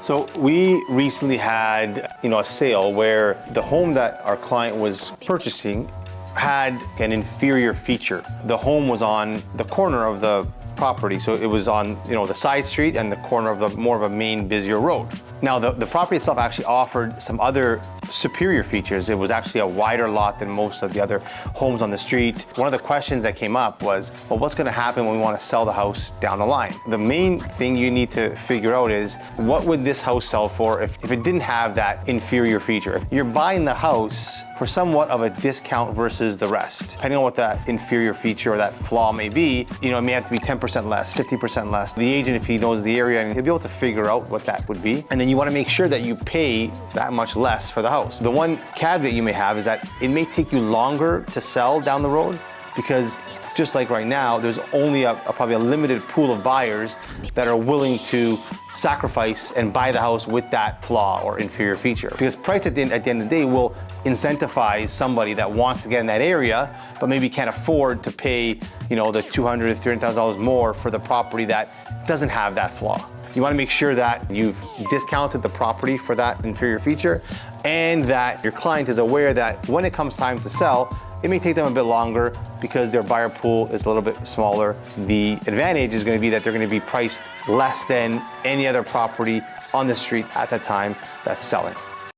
So we recently had, a sale where the home that our client was purchasing had an inferior feature. The home was on the corner of the property, so it was on, the side street and the corner of the more of a main busier road. Now the property itself actually offered some other superior features. It was actually a wider lot than most of the other homes on the street. One of the questions that came up was, well, what's gonna happen when we wanna sell the house down the line? The main thing you need to figure out is, what would this house sell for if it didn't have that inferior feature? If you're buying the house for somewhat of a discount versus the rest. Depending on what that inferior feature or that flaw may be, it may have to be 10% less, 50% less. The agent, if he knows the area, he'll be able to figure out what that would be. And then you wanna make sure that you pay that much less for the house. The one caveat you may have is that it may take you longer to sell down the road, because just like right now, there's only probably a limited pool of buyers that are willing to sacrifice and buy the house with that flaw or inferior feature. Because price at the end of the day will incentivize somebody that wants to get in that area, but maybe can't afford to pay, the $200,000 to $300,000 more for the property that doesn't have that flaw. You want to make sure that you've discounted the property for that inferior feature, and that your client is aware that when it comes time to sell, it may take them a bit longer because their buyer pool is a little bit smaller. The advantage is going to be that they're going to be priced less than any other property on the street at the time that's selling.